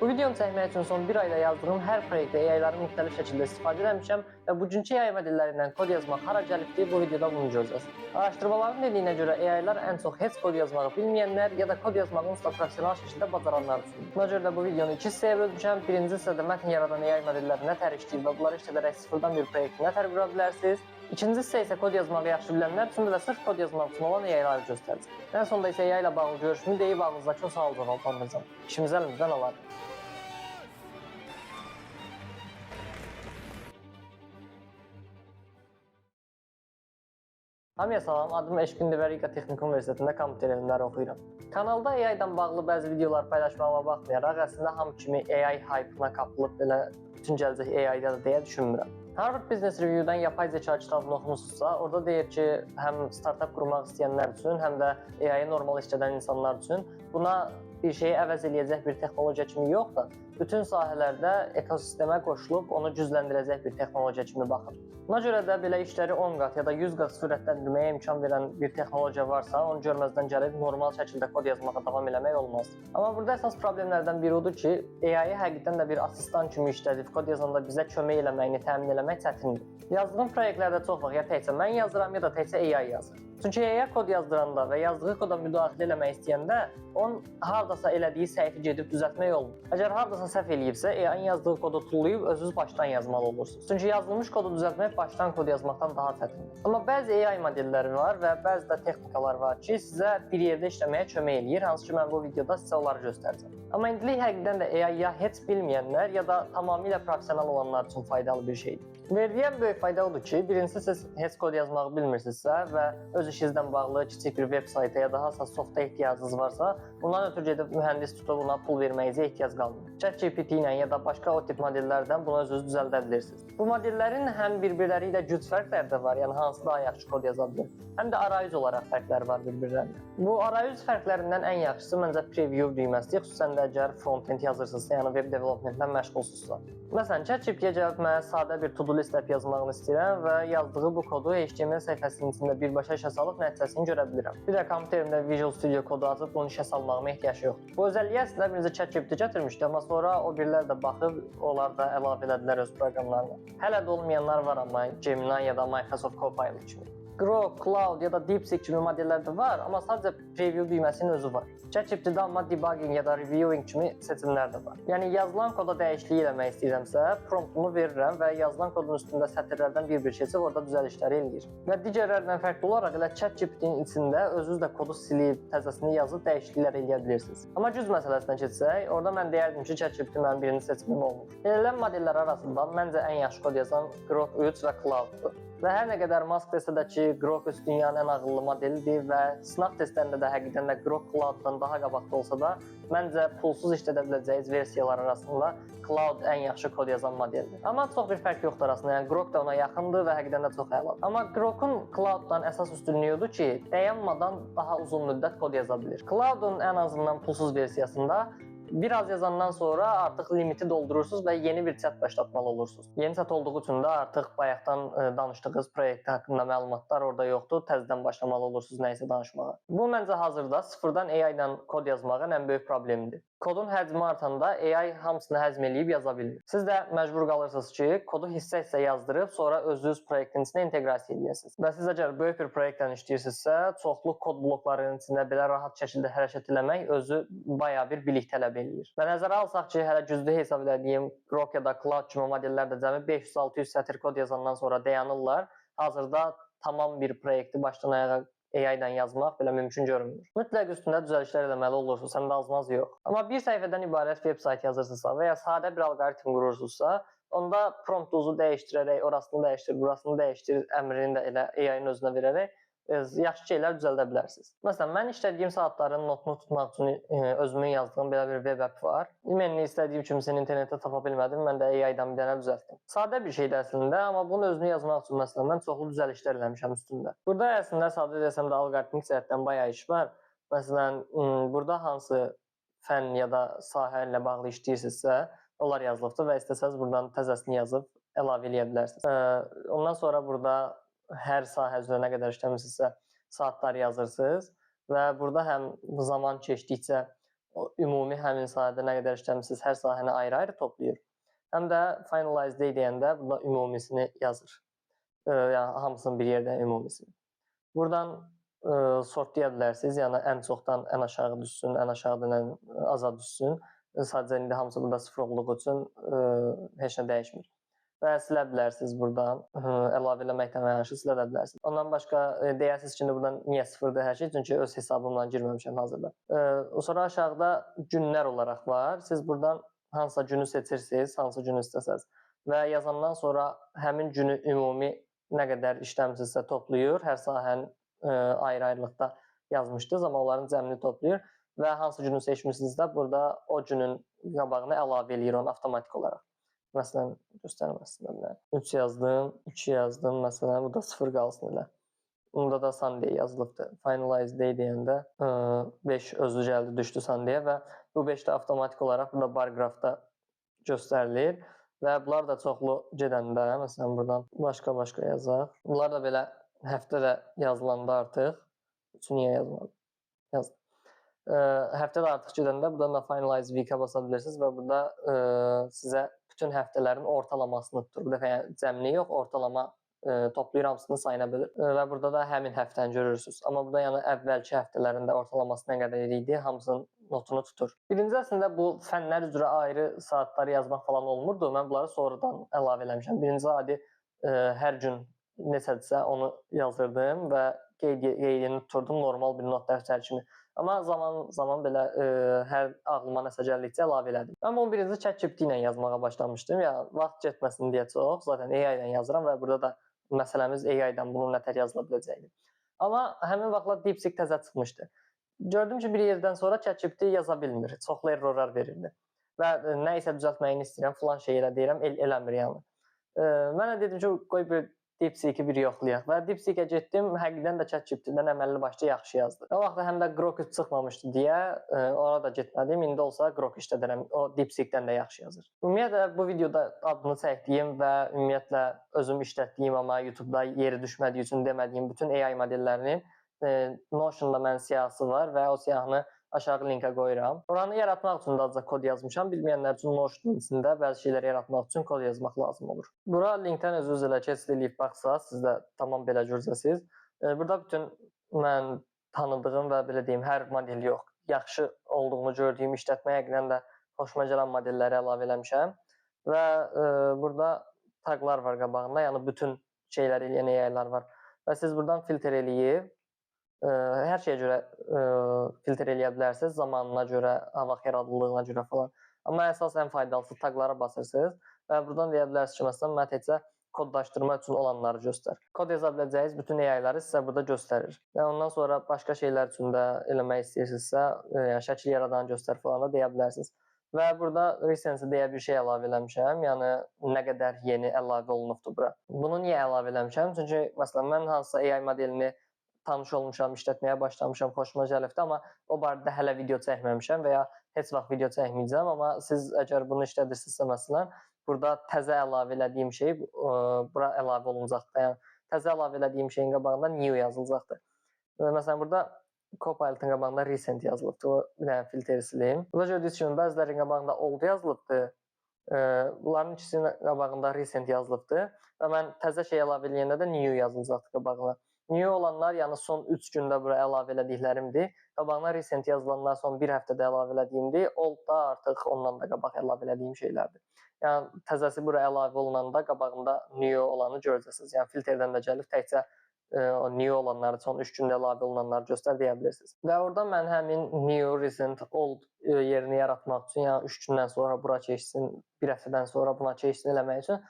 Bu videonu çəkmək üçün son bir ayda yazdığım hər proyektdə AI-ları müxtəlif şəkildə istifadə etmişəm və bugünkü AI modellerindən kod yazmaq hara gəlibdir, bu videoda bunu görəcəksiniz. Araşdırmaların dediyinə görə AI-lar ən çox heç kod yazmağı bilməyənlər ya da kod yazmağı professional şəkildə bacaranlar üçün. Buna görə də bu videonu iki hissəyə bölmüşəm. Birinci hissədə mətn yaradan AI modelləri nə tər işləyir və bunları işlədərək sıfırdan bir proyekti nə tər qura bilərsiniz. İkinci hissə isə kod yazmağı yaxşı bilənlər üçün və sırf kod yazmaq üçün olan AI-ları göstərəcəm. Ən sonda isə AI ilə bağlı görüşümü deyib ağzınızdakı o sual cavablandıracağım. İşimizi əlimizdən alarıq. Hamıya salam, adım Eşqin Riga Texnik Universitetində kompüter elmləri oxuyuram. Kanalda AI-dan bağlı bəzi videolar paylaşmağıma baxmayaraq, əslində hamı kimi AI hype-ına qapılıb belə bütün gələcək AI-da deyə düşünmürəm. Harvard Business Review-dan yapay zeka kitabını oxumusunuzsa, orada deyir ki, həm startup qurmaq istəyənlər üçün, həm də AI-yi normal işlədən insanlar üçün buna bir şeyi əvəz eləyəcək bir texnologiya kimi yox da, bütün sahələrdə ekosistemə qoşulub onu gücləndirəcək bir texnologiya kimi baxır. Buna görə də belə işləri 10 qat ya da 100 qat sürətləndirməyə imkan verən bir texnologiya varsa, onu görməzdən gəlib normal şəkildə kod yazmağa davam eləmək olmaz. Amma burada əsas problemlərdən biri odur ki, AI-yi həqiqətən də bir asistan kimi işlədib, kod yazanda bizə kömək eləməyini təmin eləmək çətindir. Yazdığım proyektlərdə çox vaxt ya təkcə mən yazıram, ya da təkcə AI yazır. Çünki AI kod yazdıranda və yazdığı koda müdaxilə eləmək istəyəndə, onun hardasa elədiyi səhvi gedib düzəltmək olmur. Əgər hardasa səhv eləyibsə, AI-ın yazdığı kodu tullayıb özünüz başdan yazmalı olursunuz. Çünki yazılmış kodu düzəltmək başdan kod yazmaqdan daha çətindir. Amma bəzi AI modelləri var və bəzi də texnikalar var ki, sizə bir yerdə işləməyə kömək eləyir, hansı ki, mən bu videoda sizə onları göstərəcəm. Amma indilik həqiqətən də AI ya heç bilməyənlər, ya da tamamilə professional olanlar üçün faydalı bir şeydir. Verdiyi böyük fayda odur ki, birincisi siz heç kod yazmağı bilmirsinizsə və öz işinizdən bağlı kiçik bir web saytə ya da hansısa softa ehtiyacınız varsa, bundan ötürü gedib mühəndis tutub ona pul verməyinizə ehtiyac qalmır. ChatGPT ilə ya da başqa o tip modellərdən bunu özünüz düzəldə bilirsiniz. Bu modellərin həm bir-birləri ilə güc fərqləri də var, yəni hansı daha yaxşı kod yaza bilir, həm də arayüz olaraq fərqləri var bir-birlərinə. Bu arayüz fərqlərindən ən yaxşısı məncə preview düyməsidir, xüsusən də əgər front-end yazırsınızsa, yəni web developmentlə məşğulsunuzsa. Məsələn, ChatGPT-yə gəlib mənə sadə bir to-do list app yazmağını istəyirəm və yazdığı bu kodu HTML səhifəsinin içində birbaşa işə salıb nəticəsini görə bilirəm. Bir də kompüterimdə Visual Studio kodu açıb bunu işə salmağıma ehtiyac yoxdur. Bu özəlliyi əslində birinci ChatGPT gətirmişdi, amma sonra o birilər də baxıb, onlar da əlavə elədilər öz proqramlarına. Hələ də olmayanlar var, amma Gemini ya da Microsoft Copilot kimi. Grok, Cloud ya da DeepSeek kimi modellər də var, amma sadəcə preview düyməsinin özü var. ChatGPT-də amma debugging ya da reviewing kimi seçimlər də var. Yəni yazılan koda dəyişiklik eləmək istəyirəmsə, promptumu verirəm və yazılan kodun üstündə sətirlərdən bir-bir keçib orada düzəlişləri eləyir. Və digərlərdən fərqli olaraq elə ChatGPT-nin içində özünüz də kodu silib, təzəsini yazıb dəyişikliklər eləyə bilirsiniz. Amma güc məsələsinə keçsək, orada mən deyərdim ki, ChatGPT mənim birinci seçimim olmur. Elələn modellər arasında məncə ən yaxşı kod yazan Grok 3 və Cloud-dur. Və hər nə qədər Musk desə də ki, Grok 3 dünyanın ən ağıllı modelidir və sınaq testlərində də həqiqətən də Grok Cloud-dan daha qabaqda olsa da, məncə pulsuz işlədə biləcəyiniz versiyalar arasında Cloud ən yaxşı kod yazan modeldir. Amma çox bir fərq yoxdur arasında, yəni Grok da ona yaxındır və həqiqətən də çox əladır. Amma Grokun Cloud-dan əsas üstünlüyü odur ki, dayanmadan daha uzun müddət kod yaza bilir. Cloud-un ən azından pulsuz versiyasında biraz yazandan sonra artıq limiti doldurursunuz və yeni bir chat başlatmalı olursunuz. Yeni chat olduğu üçün də artıq bayaqdan danışdığınız proyekt haqqında məlumatlar orada yoxdur, təzədən başlamalı olursunuz nəyisə danışmağa. Bu məncə hazırda sıfırdan AI ilə kod yazmağın ən böyük problemidir. Kodun həcmi artanda AI hamısını həzm eləyib yaza bilmir. Siz də məcbur qalırsınız ki, kodu hissə-hissə yazdırıb, sonra özünüz proyektin içində inteqrasiya edəsiniz. Və siz əgər böyük bir proyektdən işləyirsinizsə, çoxlu kod bloklarının içində belə rahat şəkildə hərəkət etmək özü bayağı bir bilik tələb eləyir. Və nəzərə alsaq ki, hələ güclü hesab edədiyim Grok ya da Cloud kimi modellər də cəmi 500-600 sətr kod yazandan sonra dayanırlar. Hazırda tamam bir proyekti başdan ayağa AI ilə yazmaq belə mümkün görünmür. Mütləq üstündə düzəlişlər eləməli olursunuz, həm də az-maz yox. Amma bir səhifədən ibarət web sayt yazırsınızsa və ya sadə bir alqoritm qurursunuzsa, onda promptunuzu dəyişdirərək, orasını dəyişdir, burasını dəyişdir əmrini də elə AI-ın özünə verərək yaxşı şeylər düzəldə bilərsiniz. Məsələn, mən işlədiyim saatların notunu tutmaq üçün özümün yazdığım belə bir web app var. İmenini istədiyim kimisini internetdə tapa bilmədim, mən də AI-dan bir dənə düzəltdim. Sadə bir şeydir əslində, amma bunun özünü yazmaq üçün məsələn mən çoxlu düzəlişlər eləmişəm üstündə. Burada əslində sadə desəm də alqoritmik cəhətdən bayağı iş var. Məsələn, burada hansı fənn ya da sahə ilə bağlı işləyirsinizsə, onlar yazılıbdır və istəsəz buradan təzəsini yazıb əlavə eləyə bilərsiniz. Ondan sonra burada hər sahə üzrə nə qədər işləmirsinizsə saatlar yazırsınız və burada həm zaman keçdikcə ümumi həmin sahədə nə qədər işləmisiniz, hər sahəni ayrı-ayrı toplayır. Həm də finalize day deyəndə burada ümumisini yazır. Yəni hamısının bir yerdə ümumisini. Buradan sortlaya bilərsiniz. Yəni ən çoxdan ən aşağı düşsün, ən aşağıdan ən aza düşsün. Sadəcə indi hamısı burada sıfır olduğu üçün heç nə dəyişmir. Və silə bilərsiniz buradan. Əlavə eləməkdən yanaşı silə də bilərsiniz. Ondan başqa deyərsiniz ki, buradan niyə sıfırdır hər şey? Çünki öz hesabımla girməmişəm hazırda. Sonra aşağıda günlər olaraq var. Siz buradan hansısa günü seçirsiniz, hansı günü istəsəz. Və yazandan sonra həmin günü ümumi nə qədər işləmisinizsə toplayır. Hər sahənin ayrı-ayrılıqda yazmışdınız, amma onların cəmini toplayır. Və hansı günü seçmişsinizsə burada o günün qabağına əlavə eləyir onu avtomatik olaraq. Məsələn, göstərməsin də. 3 yazdım, 2 yazdım, məsələn, bu da 0 qalsın elə. Bunda da Sunday yazılıbdır. Finalize day deyəndə 5 özü gəldi, düşdü Sunday-yə və bu 5 də avtomatik olaraq burada bar qrafda göstərilir. Və bunlar da çoxlu gedəndə, məsələn, buradan başqa-başqa yazaq. Bunlar da belə həftə də yazılanda artıq, üçün niyə yazmadım? Yazdım. Həftə də artıq gedəndə buradan da Finalize Week-ə basa bilirsiniz və burada sizə bütün həftələrin ortalamasını tutur. Bu dəfə yəni cəmini yox, ortalama toplayır hamısını sayına bilir və burada da həmin həftəni görürsünüz. Amma burada yəni əvvəlki həftələrin də ortalaması nə qədər idi, hamısının notunu tutur. Birinci əslində bu fənlər üzrə ayrı saatları yazmaq falan olmurdu. Mən bunları sonradan əlavə eləmişəm. Birinci adi hər gün neçədirsə onu yazırdım və qeydini tuturdum normal bir not dəftəri kimi. Amma zaman belə hər ağlıma nəsə gəldikcə əlavə elədim. Mən 11-ci ChatGPT ilə yazmağa başlamışdım. Yəni vaxt getməsin deyə çox. Zaten AI ilə yazıram və burada da məsələmiz AI-dan bunun nətər yazıla biləcəyidir. Amma həmin vaxtlar DeepSeek təzə çıxmışdı. Gördüm ki, bir yerdən sonra ChatGPT yaza bilmir. Çoxlu errorlar verirdi. Və nə isə düzəltməyini istəyirəm, filan şey elə deyirəm, eləmir yəni. Mənə dedim ki, qoy bir DeepSeek-i bir yoxlayaq və DeepSeek-ə getdim, həqiqətən də ChatGPT-dən əməlli başlı yaxşı yazdı. O vaxt həm də Grok çıxmamışdı deyə ora da getmədim. İndi olsa Grok işlədirəm, o DeepSeek-dən də yaxşı yazır. Ümumiyyətlə bu videoda adını çəkdiyim və ümumiyyətlə özüm işlətdiyim amma YouTube-da yeri düşmədiyi üçün demədiyim bütün AI modellərinin Notion-da mənim siyahısı var və o siyahını aşağı linkə qoyuram. Oranı yaratmaq üçün də azca kod yazmışam. Bilməyənlər üçün Notion içində bəzi şeyləri yaratmaq üçün kod yazmaq lazım olur. Bura linkdən özünüz elə keçid eləyib baxsaq, siz də tamam belə görəcəksiniz. Burada bütün mən tanıdığım və belə deyim, hər model yox, yaxşı olduğunu gördüyüm işlətməyə həqiqətən də xoşuma gələn modelləri əlavə eləmişəm. Və burada taqlar var qabağında, yəni bütün şeyləri eləyən AI-lar var. Və siz buradan filtr eləyib hər şeyə görə filtr eləyə bilərsiniz, zamanına görə, vaxt yaradıldığına görə falan. Amma əsas ən faydalısı taqlara basırsınız və buradan deyə bilərsiniz ki, məsələn, mən təkcə kodlaşdırma üçün olanları göstər. Kod yaza biləcəyiniz bütün AI-ləri sizə burada göstərir. Və ondan sonra başqa şeylər üçün də eləmək istəyirsinizsə, yəni şəkil yaradanı göstər falan da deyə bilərsiniz. Və burada recently deyə bir şey əlavə eləmişəm, yəni nə qədər yeni əlavə olunubdur bura. Bunu niyə əlavə eləmişəm? Çünki məsələn, mən hansısa AI modelini tanış olmuşam, işlətməyə başlamışam, xoşuma gəlibdi, amma o barədə hələ video çəkməmişəm və ya heç vaxt video çəkməyəcəm, amma siz əgər bunu işlədirsinizsə məsələn, burada təzə əlavə elədiyim şey bura əlavə olunacaqdır. Yəni təzə əlavə elədiyim şeyin qabağında new yazılacaqdır. Məsələn, burada Copilot-ın qabağında recent yazılıbdır. O bir dənə filtri sileyim. Burada gördüyünüz kimi bəzilərinin qabağında old yazılıbdır. Bunların ikisinin qabağında recent yazılıbdır və mən təzə şey əlavə eləyəndə də new yazılacaqdır qabağına. New olanlar, yəni son 3 gündə bura əlavə elədiklərimdir. Qabağına recent yazılanlar son 1 həftədə əlavə elədiyimdir. Old da artıq ondan da qabaq əlavə elədiyim şeylərdir. Yəni təzəsi bura əlavə olunanda qabağında new olanı görəcəksiniz. Yəni filtrdən də gəlib təkcə o new olanları, son 3 gündə əlavə olunanları göstər deyə bilirsiniz. Və oradan mən həmin new, recent, old yerini yaratmaq üçün, yəni 3 gündən sonra bura keçsin, 1 həftədən sonra buna keçsin eləmək üçün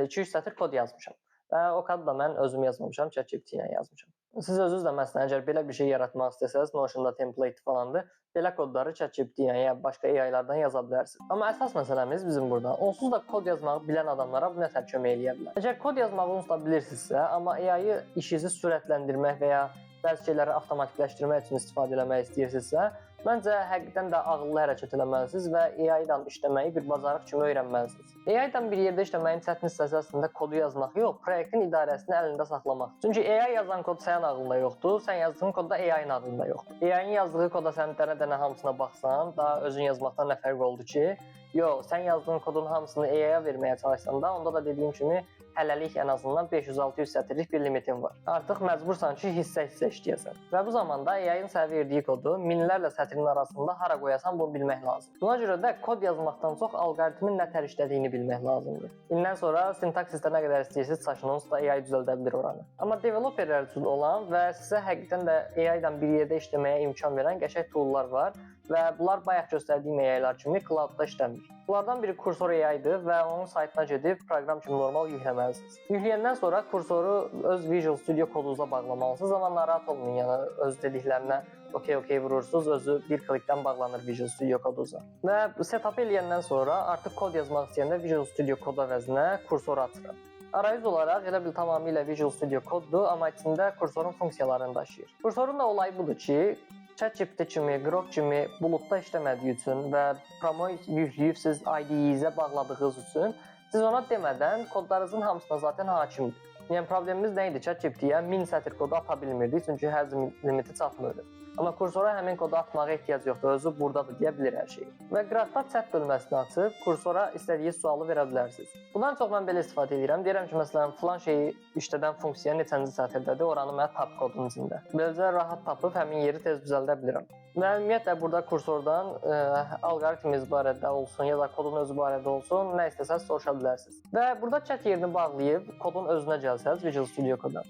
200 sətr kod yazmışam. Və o kodu da mən özüm yazmamışam, ChatGPT ilə yazmışam. Siz özünüz də məsələn, əgər belə bir şey yaratmaq istəsəniz, Notion-da template falandır, belə kodları ChatGPT ilə ya başqa AI-lardan yaza bilərsiniz. Amma əsas məsələmiz bizim burada, onsuz da kod yazmağı bilən adamlara bu nətər kömək eləyə bilər. Əgər kod yazmağı onsuz da bilirsinizsə, amma AI-yı işinizi sürətləndirmək və ya bəzi şeyləri avtomatikləşdirmək üçün istifadə etmək istəyirsinizsə, məncə həqiqətən də ağıllı hərəkət etməlisiniz və AI ilə işləməyi bir bacarıq kimi öyrənməlisiniz. AI ilə bir yerdə işləməyin çətin hissəsi əslində kodu yazmaq yox, proyektin idarəsini əlində saxlamaq. Çünki AI yazan kod sənin ağlında yoxdur, sən yazdığın kod da AI-nin ağlında yoxdur. AI-nin yazdığı koda sən dənə-dənə hamısına baxsan, daha özün yazmaqdan nə fərq oldu ki? Yox, sən yazdığın kodun hamısını AI-ya verməyə çalışsan da, onda da dediyim kimi hələlik ən azından 500-600 sətirlik bir limitin var. Artıq məcbursan ki, hissə-hissə işləyəsən. Və bu zamanda AI-ın sənə verdiyi kodu minlərlə sətrin arasında hara qoyasan bunu bilmək lazım. Buna görə də kod yazmaqdan çox alqoritmin nə tər işlədiyini bilmək lazımdır. İndən sonra sintaksisdə nə qədər istəyirsiniz çaşın, onsuz da AI düzəldə bilər oranı. Amma developerlər üçün olan və sizə həqiqətən də AI-dan bir yerdə işləməyə imkan verən qəşəng toollar var və bunlar bayaq göstərdiyim AI-lar kimi cloud-da işləmir. Bunlardan biri Cursor AI-dır və onun saytına gedib proqram kimi normal yükləməlisiniz. Yükləyəndən sonra Cursoru öz Visual Studio kodunuza bağlamalısınız, amma narahat olmayın, yəni öz dediklərinə OK vurursunuz, özü bir klikdən bağlanır Visual Studio kodunuza. Və setup eləyəndən sonra artıq kod yazmaq istəyəndə Visual Studio kod əvəzinə Cursoru açıram. Arayüz olaraq elə bil tamamilə Visual Studio koddur, amma içində Cursorun funksiyalarını daşıyır. Cursorun da olayı budur ki, ChatGPT kimi, Grok kimi buludda işləmədiyi üçün və promo yükləyib siz IDE-izə bağladığınız üçün siz ona demədən kodlarınızın hamısına zaten hakimdir. Yəni problemimiz nə idi? ChatGPT-yə 1000 sətr kodu ata bilmirdik, çünki həcm limiti çatmırdı. Amma Cursora həmin kodu atmağa ehtiyac yoxdur, özü buradadır deyə bilir hər şeyi. Və qrafda chat bölməsini açıb Cursora istədiyiniz sualı verə bilərsiniz. Bundan çox mən belə istifadə edirəm. Deyirəm ki, məsələn, filan şeyi işlədən funksiya neçənci sətirdədir, oranı mənə tap kodun içində. Beləcə rahat tapıb həmin yeri tez düzəldə bilirəm. Və ümumiyyətlə burada Cursordan alqoritmimiz barədə olsun ya da kodun özü barədə olsun, nə istəsəz soruşa bilərsiniz. Və burada chat yerini bağlayıb kodun özünə gəlsəz Visual Studio koda.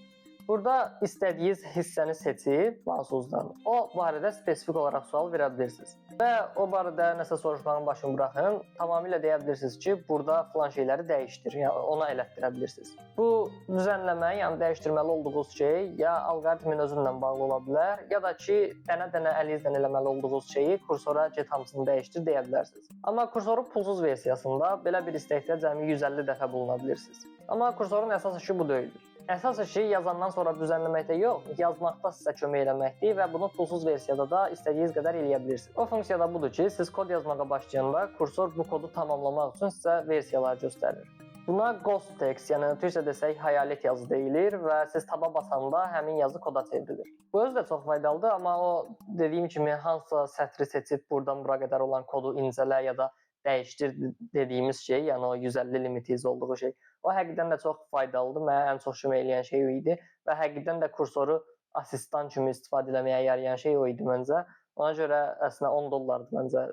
Burada istədiyiniz hissəni seçib mahsusdan o barədə spesifik olaraq sual verə bilirsiniz. Və o barədə nəsə soruşmağın başını buraxın, tamamilə deyə bilirsiniz ki, burada filan şeyləri dəyişdir, yəni ona elətdirə bilirsiniz. Bu düzənləmə, yəni dəyişdirməli olduğunuz şey ya alqoritmin özündən bağlı ola bilər, ya da ki, dənə-dənə əlinizlə eləməli olduğunuz şeyi Cursora get hamısını dəyişdir deyə bilərsiniz. Amma Cursorun pulsuz versiyasında belə bir istəkdə cəmi 150 dəfə buluna bilirsiniz. Amma Cursorun əsas işi bu deyildir. Əsas işi yazandan sonra düzənləməkdə yox, yazmaqda sizə kömək eləməkdir və bunu pulsuz versiyada da istədiyiniz qədər eləyə bilirsiniz. O funksiya da budur ki, siz kod yazmağa başlayanda Cursor bu kodu tamamlamaq üçün sizə versiyalar göstərir. Buna ghost text, yəni türkcə desək hayalet yazı deyilir və siz taba basanda həmin yazı koda çevrilir. Bu özü də çox faydalıdır, amma o dediyim kimi hansısa sətri seçib buradan bura qədər olan kodu incələ ya da dəyişdir dediyimiz şey, yəni o 150 limitiz olduğu şey, o həqiqətən də çox faydalıdır. Mənə ən çox kömək eləyən şey o idi və həqiqətən də Cursoru asistan kimi istifadə etməyə yarayan şey o idi məncə. Ona görə əslində $10 məncə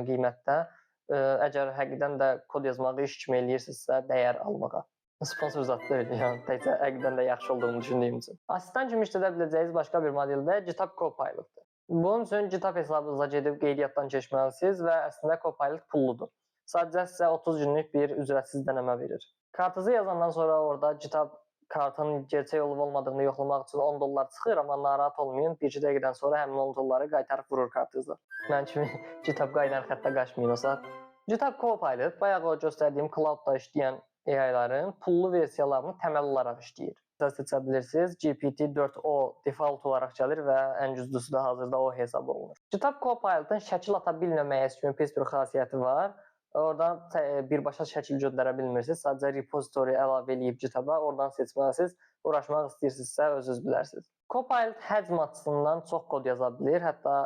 qiymətdə. Əgər həqiqətən də kod yazmağı iş kimi eləyirsinizsə, dəyər almağa. Sponsor zat deyil, yəni təkcə həqiqətən də yaxşı olduğunu düşündüyüm üçün. Asistan kimi işlədə biləcəyiniz başqa bir model də GitHub Copilot-dur. Bunun üçün GitHub hesabınıza gedib qeydiyyatdan keçməlisiniz və əslində Copilot pulludur. Sadəcə sizə 30 günlük bir ücretsiz dənəmə verir. Kartınızı yazandan sonra orada GitHub kartın gerçək olub olmadığını yoxlamaq üçün $10 çıxır, amma narahat olmayın, 1-2 dəqiqədən sonra həmin $10 qaytarıb vurur kartınıza. Mən kimi GitHub qaynar xəttə qaçmayın o saat. GitHub Copilot bayaq o göstərdiyim cloud-da işləyən AI-ların pullu versiyalarını təməl olaraq işləyir. Siz seçə bilirsiniz, GPT-4o default olaraq gəlir və ən güclüsü də hazırda o hesab olunur. GitHub Copilot'ın şəkil ata bilməməyə kimi pis bir xasiyyəti var. Oradan birbaşa şəkil göndərə bilmirsiniz. Sadəcə repository əlavə eləyib GitHub-a, oradan seçməlisiniz. Uğraşmaq istəyirsinizsə özünüz bilərsiniz. Copilot həcm açısından çox kod yaza bilir. Hətta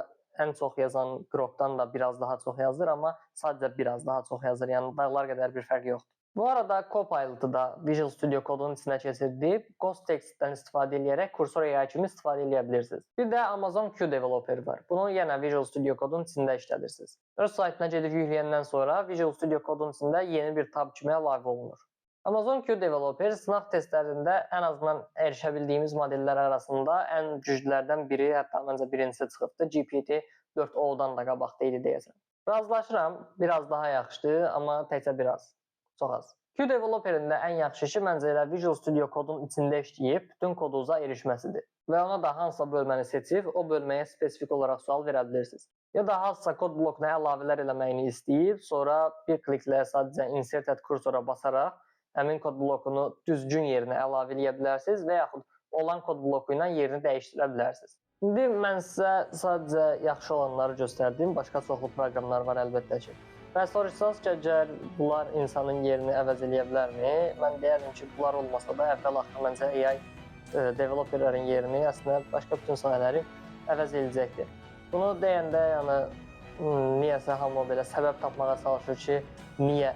ən çox yazan Grokdan da biraz daha çox yazır, amma sadəcə biraz daha çox yazır. Yəni dağlar qədər bir fərq yoxdur. Bu arada Copilot-ı da Visual Studio kodunun içinə keçirdib, Ghost Text-dən istifadə edərək Cursor AI kimi istifadə edə bilirsiniz. Bir də Amazon Q Developer var. Bunu yenə Visual Studio kodunun içində işlədirsiniz. Öz saytına gedib yükləyəndən sonra Visual Studio kodunun içində yeni bir tab kimi əlavə olunur. Amazon Q Developer sınaq testlərində ən azından erişə bildiyimiz modellər arasında ən güclülərdən biri, hətta məncə birincisi çıxıbdı. GPT-4o-dan da qabaqda idi deyəsən. Razılaşıram, biraz daha yaxşıdır, amma təkcə biraz. Çox az. Q Developer-in də ən yaxşı işi məncə elə Visual Studio kodun içində işləyib bütün kodunuza erişməsidir. Və ona da hansısa bölməni seçib, o bölməyə spesifik olaraq sual verə bilirsiniz. Ya da hansısa kod blokuna əlavələr eləməyini istəyib, sonra bir kliklə sadəcə Insert at Cursora basaraq həmin kod blokunu düzgün yerinə əlavə edə bilərsiniz və yaxud olan kod bloku ilə yerini dəyişdirə bilərsiniz. İndi mən sizə sadəcə yaxşı olanları göstərdim. Başqa çoxlu proqramlar var əlbəttə ki. Və soruşsanız ki, əgər bunlar insanın yerini əvəz eləyə bilərmi? Mən deyərdim ki, bunlar olmasa da əvvəl-axır məncə AI developerlərin yerini, əslində başqa bütün sahələri əvəz edəcəkdir. Bunu deyəndə, yəni niyəsə hamı belə səbəb tapmağa çalışır ki, niyə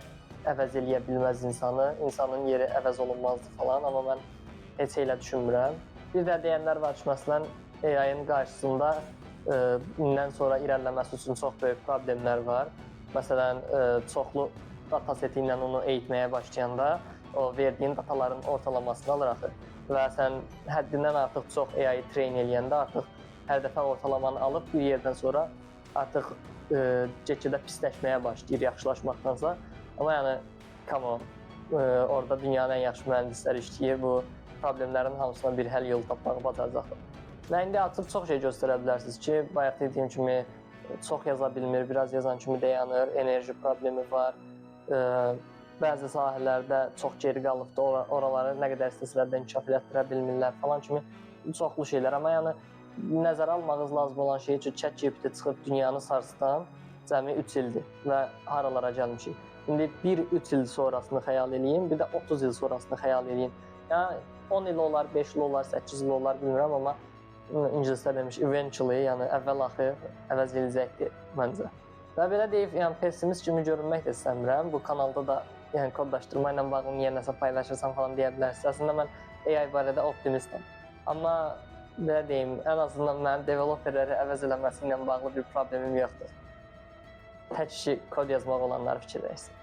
əvəz eləyə bilməz insanı, insanın yeri əvəz olunmazdı falan, amma mən heç elə düşünmürəm. Bir də deyənlər var ki, məsələn, AI-ın qarşısında bundan sonra irəliləməsi üçün çox böyük problemlər var. Məsələn, çoxlu data seti ilə onu eğitməyə başlayanda o verdiyin dataların ortalamasını alır axı. Və sən həddindən artıq çox AI train eləyəndə artıq hər dəfə ortalamanı alıb bir yerdən sonra artıq get-gedə pisləşməyə başlayır yaxşılaşmaqdansa. Amma yəni, come on, orada dünyanın ən yaxşı mühəndisləri işləyir, bu problemlərin hamısına bir həll yolu tapmağı bacaracaqdır. Və indi açıb çox şey göstərə bilərsiniz ki, bayaq dediyim kimi çox yaza bilmir, biraz yazan kimi dayanır, enerji problemi var. Bəzi sahələrdə çox geri qalıbdır, oraları nə qədər istəsələr də inkişaf etdirə bilmirlər falan kimi çoxlu şeylər. Amma yəni nəzərə almağınız lazım olan şey ki, ChatGPT çıxıb dünyanı sarsıdan cəmi 3 ildir və haralara gəlmişik. İndi 1-3 il sonrasını xəyal eləyin, bir də 30 il sonrasını xəyal eləyin. Yəni 10 il olar, 5 il olar, 8 il olar bilmirəm, amma ingilislər demiş eventually, yəni əvvəl-axır əvəz edəcəkdir məncə. Və belə deyib, yəni pessimist kimi görünmək də istəmirəm. Bu kanalda da yəni kodlaşdırma ilə bağlı niyə nəsə paylaşırsan falan deyə bilərsiniz. Əslində mən AI barədə optimistəm. Amma belə deyim, ən azından mənim developerləri əvəz eləməsi ilə bağlı bir problemim yoxdur. Tək ki, kod yazmaq olanları fikirləşsin.